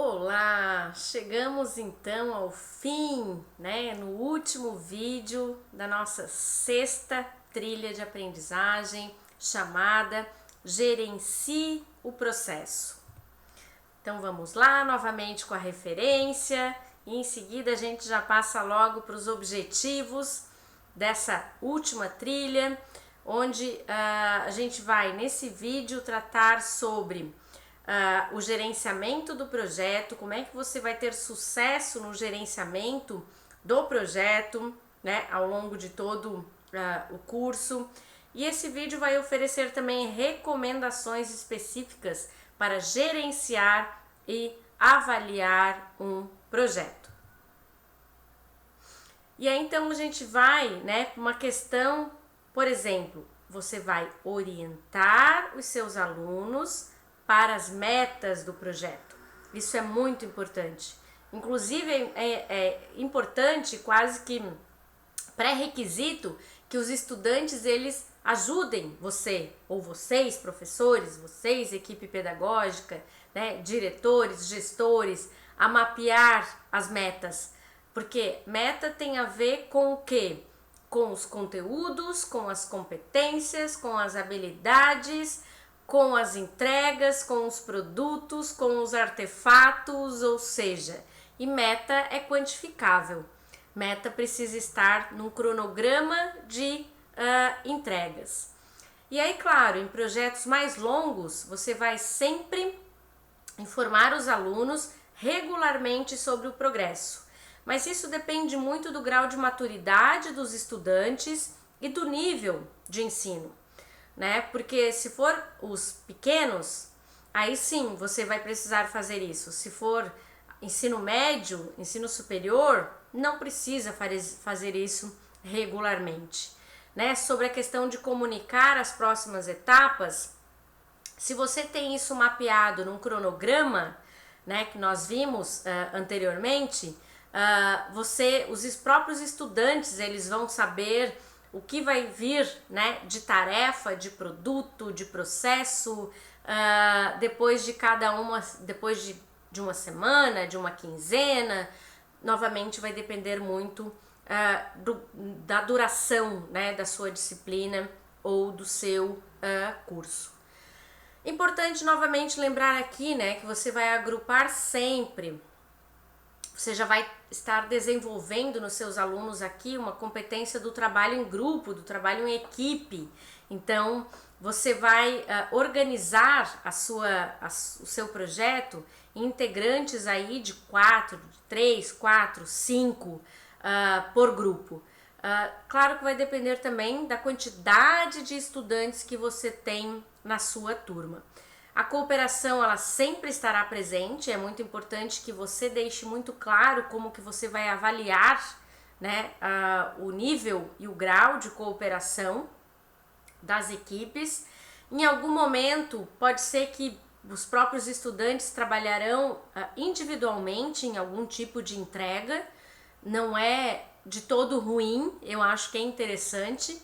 Olá! Chegamos então ao fim, no último vídeo da nossa sexta trilha de aprendizagem chamada Gerencie o Processo. Então vamos lá novamente com a referência e em seguida a gente já passa logo para os objetivos dessa última trilha, onde a gente vai nesse vídeo tratar sobre o gerenciamento do projeto, como é que você vai ter sucesso no gerenciamento do projeto, ao longo de todo o curso. E esse vídeo vai oferecer também recomendações específicas para gerenciar e avaliar um projeto. E aí então a gente vai, para uma questão, por exemplo, você vai orientar os seus alunos para as metas do projeto. Isso é muito importante. Inclusive é importante, quase que pré-requisito, que os estudantes eles ajudem você, ou vocês, professores, vocês, equipe pedagógica, diretores, gestores, a mapear as metas. Porque meta tem a ver com o quê? Com os conteúdos, com as competências, com as habilidades, com as entregas, com os produtos, com os artefatos, ou seja, e meta é quantificável. Meta precisa estar num cronograma de entregas. E aí, claro, em projetos mais longos, você vai sempre informar os alunos regularmente sobre o progresso. Mas isso depende muito do grau de maturidade dos estudantes e do nível de ensino. Porque se for os pequenos, aí sim você vai precisar fazer isso. Se for ensino médio, ensino superior, não precisa fazer isso regularmente. Sobre a questão de comunicar as próximas etapas, se você tem isso mapeado num cronograma, que nós vimos anteriormente, os próprios estudantes eles vão saber o que vai vir, de tarefa, de produto, de processo, depois de uma semana, de uma quinzena. Novamente vai depender muito da duração, da sua disciplina ou do seu curso. Importante novamente lembrar aqui, que você vai agrupar sempre. Você já vai estar desenvolvendo nos seus alunos aqui uma competência do trabalho em grupo, do trabalho em equipe. Então, você vai organizar o seu projeto em integrantes aí de 4, 3, 4, 5 por grupo. Claro que vai depender também da quantidade de estudantes que você tem na sua turma. A cooperação ela sempre estará presente, é muito importante que você deixe muito claro como que você vai avaliar o nível e o grau de cooperação das equipes. Em algum momento pode ser que os próprios estudantes trabalharão individualmente em algum tipo de entrega, não é de todo ruim, eu acho que é interessante,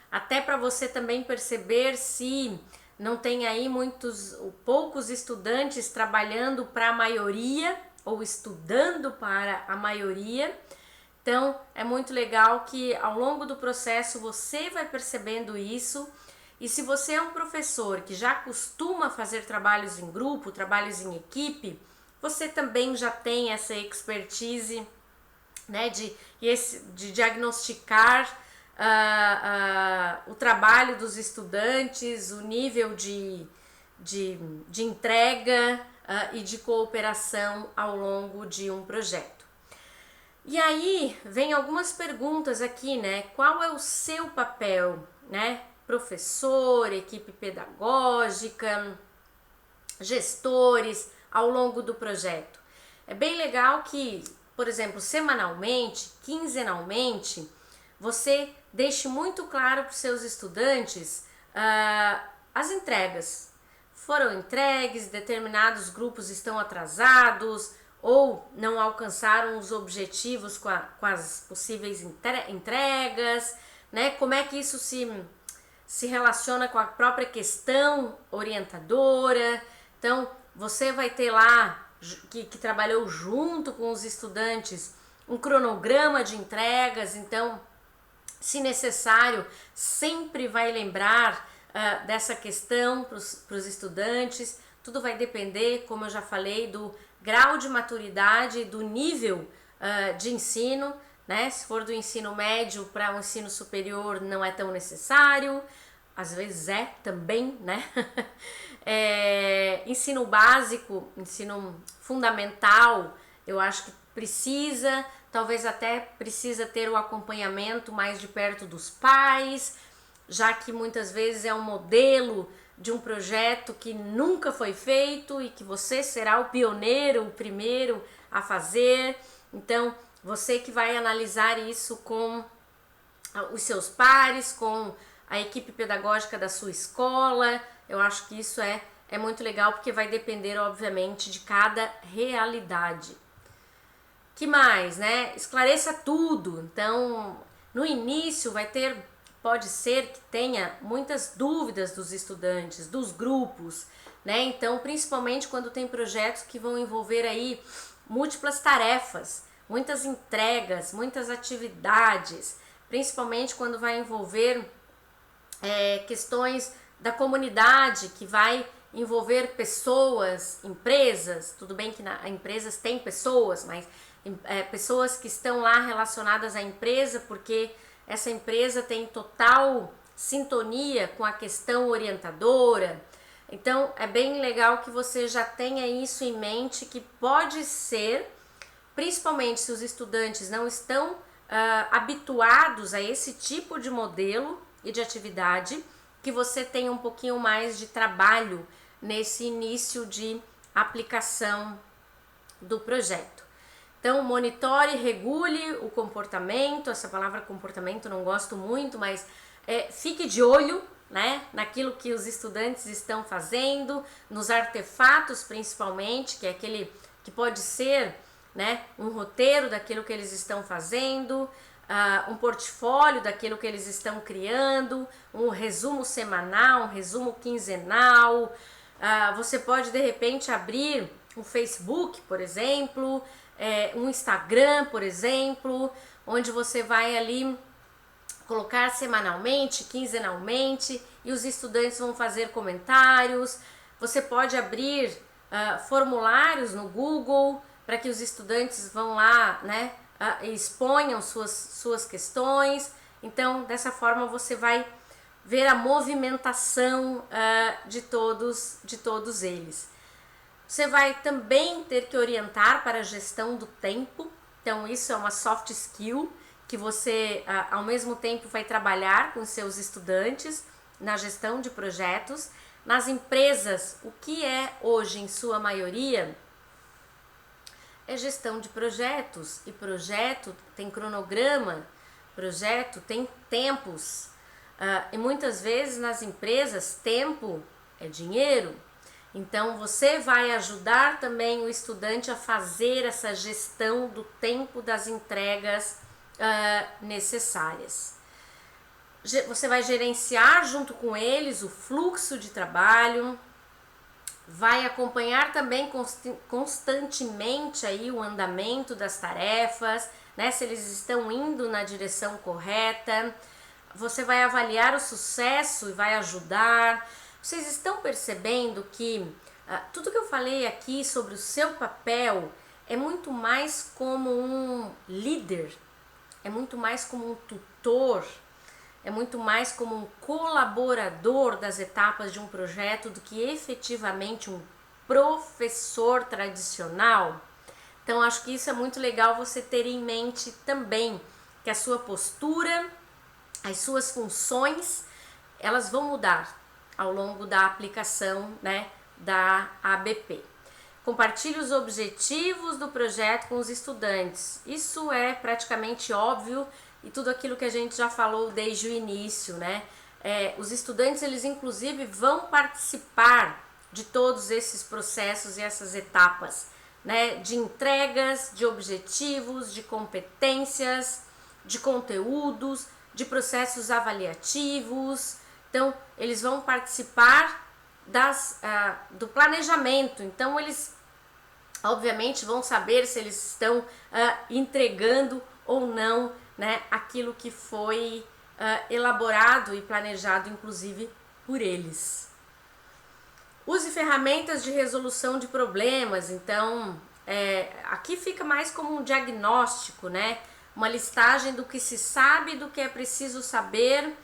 até para você também perceber se não tem aí poucos estudantes trabalhando para a maioria ou estudando para a maioria. Então é muito legal que ao longo do processo você vai percebendo isso. E se você é um professor que já costuma fazer trabalhos em grupo, trabalhos em equipe, você também já tem essa expertise de diagnosticar o trabalho dos estudantes, o nível de entrega e de cooperação ao longo de um projeto. E aí vem algumas perguntas aqui, qual é o seu papel, professor, equipe pedagógica, gestores ao longo do projeto? É bem legal que, por exemplo, semanalmente, quinzenalmente, você deixe muito claro para os seus estudantes as entregas. Foram entregues, determinados grupos estão atrasados ou não alcançaram os objetivos com as possíveis entregas, como é que isso se relaciona com a própria questão orientadora. Então, você vai ter lá que trabalhou junto com os estudantes um cronograma de entregas, então, se necessário, sempre vai lembrar dessa questão para os estudantes. Tudo vai depender, como eu já falei, do grau de maturidade, do nível de ensino, né? Se for do ensino médio para o ensino superior, não é tão necessário, às vezes é também, né? Ensino básico, ensino fundamental, eu acho que precisa, talvez até precisa ter o acompanhamento mais de perto dos pais, já que muitas vezes é um modelo de um projeto que nunca foi feito e que você será o pioneiro, o primeiro a fazer. Então, você que vai analisar isso com os seus pares, com a equipe pedagógica da sua escola, eu acho que isso é muito legal, porque vai depender, obviamente, de cada realidade. Que mais, né? Esclareça tudo. Então, no início pode ser que tenha muitas dúvidas dos estudantes, dos grupos, né? Então, principalmente quando tem projetos que vão envolver aí múltiplas tarefas, muitas entregas, muitas atividades, principalmente quando vai envolver questões da comunidade, que vai envolver pessoas, empresas. Tudo bem que empresas têm pessoas, mas pessoas que estão lá relacionadas à empresa, porque essa empresa tem total sintonia com a questão orientadora. Então é bem legal que você já tenha isso em mente, que pode ser, principalmente se os estudantes não estão habituados a esse tipo de modelo e de atividade, que você tenha um pouquinho mais de trabalho nesse início de aplicação do projeto. Então, monitore, regule o comportamento. Essa palavra comportamento não gosto muito, mas fique de olho, né, naquilo que os estudantes estão fazendo, nos artefatos principalmente, que é aquele que pode ser, né, um roteiro daquilo que eles estão fazendo, um portfólio daquilo que eles estão criando, um resumo semanal, um resumo quinzenal. Você pode de repente abrir um Facebook, por exemplo, um Instagram, por exemplo, onde você vai ali colocar semanalmente, quinzenalmente, e os estudantes vão fazer comentários. Você pode abrir formulários no Google para que os estudantes vão lá, né, e exponham suas questões. Então, dessa forma você vai ver a movimentação de todos eles. Você vai também ter que orientar para a gestão do tempo. Então, isso é uma soft skill que você, ao mesmo tempo, vai trabalhar com seus estudantes na gestão de projetos. Nas empresas, o que é hoje, em sua maioria, é gestão de projetos. E projeto tem cronograma, projeto tem tempos. E muitas vezes nas empresas, tempo é dinheiro. Então, você vai ajudar também o estudante a fazer essa gestão do tempo das entregas necessárias. Você vai gerenciar junto com eles o fluxo de trabalho, vai acompanhar também constantemente aí o andamento das tarefas, né, se eles estão indo na direção correta. Você vai avaliar o sucesso e vai ajudar. Vocês estão percebendo que tudo que eu falei aqui sobre o seu papel é muito mais como um líder, é muito mais como um tutor, é muito mais como um colaborador das etapas de um projeto do que efetivamente um professor tradicional. Então, acho que isso é muito legal você ter em mente também, que a sua postura, as suas funções, elas vão mudar ao longo da aplicação, né, da ABP. Compartilhe os objetivos do projeto com os estudantes. Isso é praticamente óbvio e tudo aquilo que a gente já falou desde o início, né? Os estudantes, eles inclusive vão participar de todos esses processos e essas etapas, né? De entregas, de objetivos, de competências, de conteúdos, de processos avaliativos. Então, eles vão participar do planejamento. Então, eles obviamente vão saber se eles estão entregando ou não, né, aquilo que foi elaborado e planejado, inclusive, por eles. Use ferramentas de resolução de problemas. Então, aqui fica mais como um diagnóstico, né? Uma listagem do que se sabe, do que é preciso saber,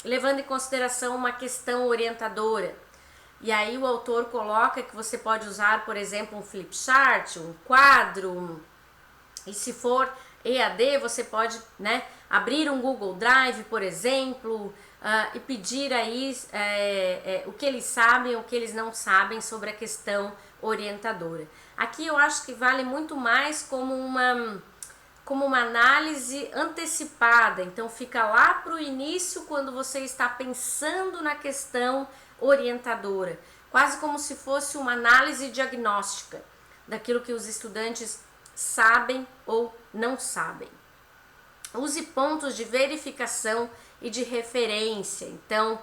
levando em consideração uma questão orientadora. E aí o autor coloca que você pode usar, por exemplo, um flip chart, um quadro, e se for EAD, você pode, né, abrir um Google Drive, por exemplo, e pedir aí o que eles sabem, o que eles não sabem sobre a questão orientadora. Aqui eu acho que vale muito mais como uma análise antecipada, então fica lá para o início quando você está pensando na questão orientadora, quase como se fosse uma análise diagnóstica daquilo que os estudantes sabem ou não sabem. Use pontos de verificação e de referência. Então,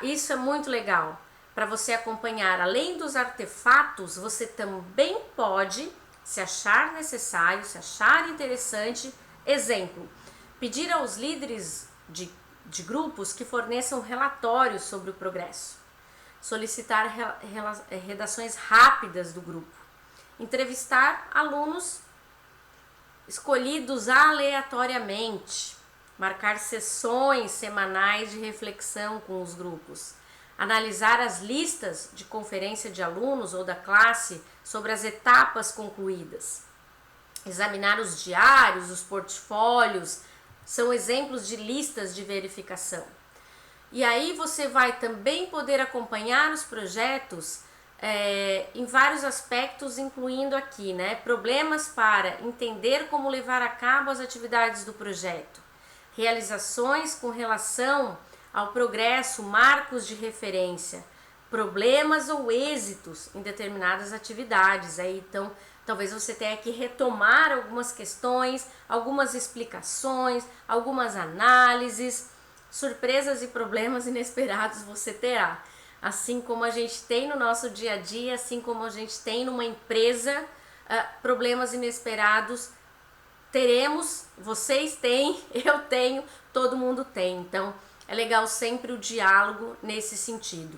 isso é muito legal para você acompanhar. Além dos artefatos, você também pode, se achar necessário, se achar interessante, exemplo, pedir aos líderes de grupos que forneçam relatórios sobre o progresso, solicitar redações rápidas do grupo, entrevistar alunos escolhidos aleatoriamente, marcar sessões semanais de reflexão com os grupos, analisar as listas de conferência de alunos ou da classe sobre as etapas concluídas, examinar os diários, os portfólios, são exemplos de listas de verificação. E aí você vai também poder acompanhar os projetos em vários aspectos, incluindo aqui, né, problemas para entender como levar a cabo as atividades do projeto, realizações com relação ao progresso, marcos de referência, problemas ou êxitos em determinadas atividades. Aí, então, talvez você tenha que retomar algumas questões, algumas explicações, algumas análises, surpresas e problemas inesperados você terá. Assim como a gente tem no nosso dia a dia, assim como a gente tem numa empresa, problemas inesperados teremos, vocês têm, eu tenho, todo mundo tem. Então, é legal sempre o diálogo nesse sentido.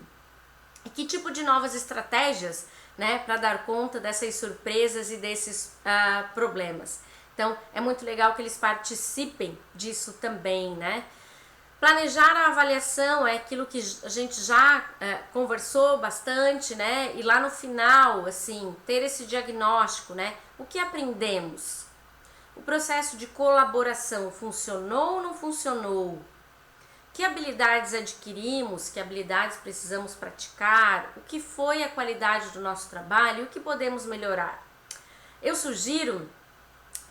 E que tipo de novas estratégias, né, para dar conta dessas surpresas e desses problemas? Então, é muito legal que eles participem disso também, né? Planejar a avaliação é aquilo que a gente já conversou bastante, né? E lá no final, assim, ter esse diagnóstico, né? O que aprendemos? O processo de colaboração funcionou ou não funcionou? Que habilidades adquirimos? Que habilidades precisamos praticar? O que foi a qualidade do nosso trabalho? E o que podemos melhorar? Eu sugiro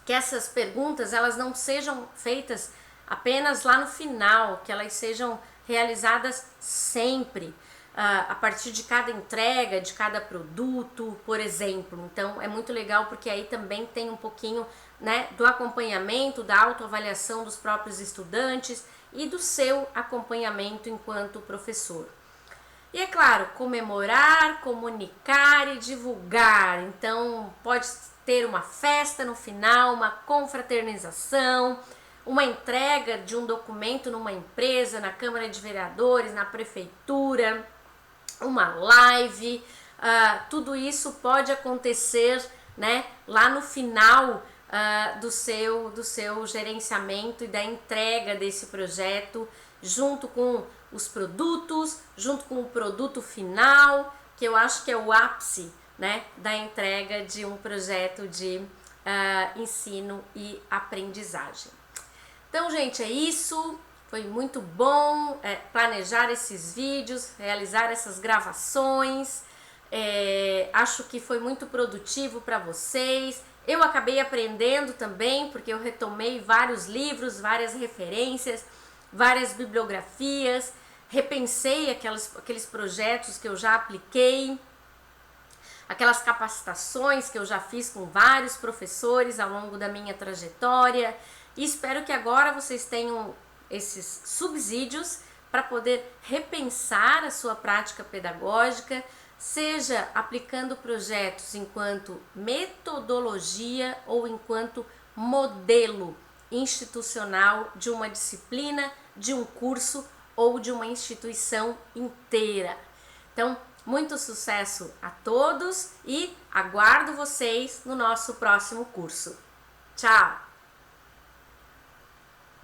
que essas perguntas elas não sejam feitas apenas lá no final, que elas sejam realizadas sempre, a partir de cada entrega, de cada produto, por exemplo. Então é muito legal porque aí também tem um pouquinho, né, do acompanhamento, da autoavaliação dos próprios estudantes e do seu acompanhamento enquanto professor. E é claro, comemorar, comunicar e divulgar. Então pode ter uma festa no final, uma confraternização, uma entrega de um documento numa empresa, na Câmara de Vereadores, na Prefeitura, uma live, tudo isso pode acontecer, né, lá no final do seu gerenciamento e da entrega desse projeto, junto com os produtos, junto com o produto final, que eu acho que é o ápice, né, da entrega de um projeto de ensino e aprendizagem. Então, gente, é isso. Foi muito bom planejar esses vídeos, realizar essas gravações. Acho que foi muito produtivo para vocês. Eu acabei aprendendo também, porque eu retomei vários livros, várias referências, várias bibliografias, repensei aqueles projetos que eu já apliquei, aquelas capacitações que eu já fiz com vários professores ao longo da minha trajetória. E espero que agora vocês tenham esses subsídios para poder repensar a sua prática pedagógica, seja aplicando projetos enquanto metodologia ou enquanto modelo institucional de uma disciplina, de um curso ou de uma instituição inteira. Então, muito sucesso a todos e aguardo vocês no nosso próximo curso. Tchau!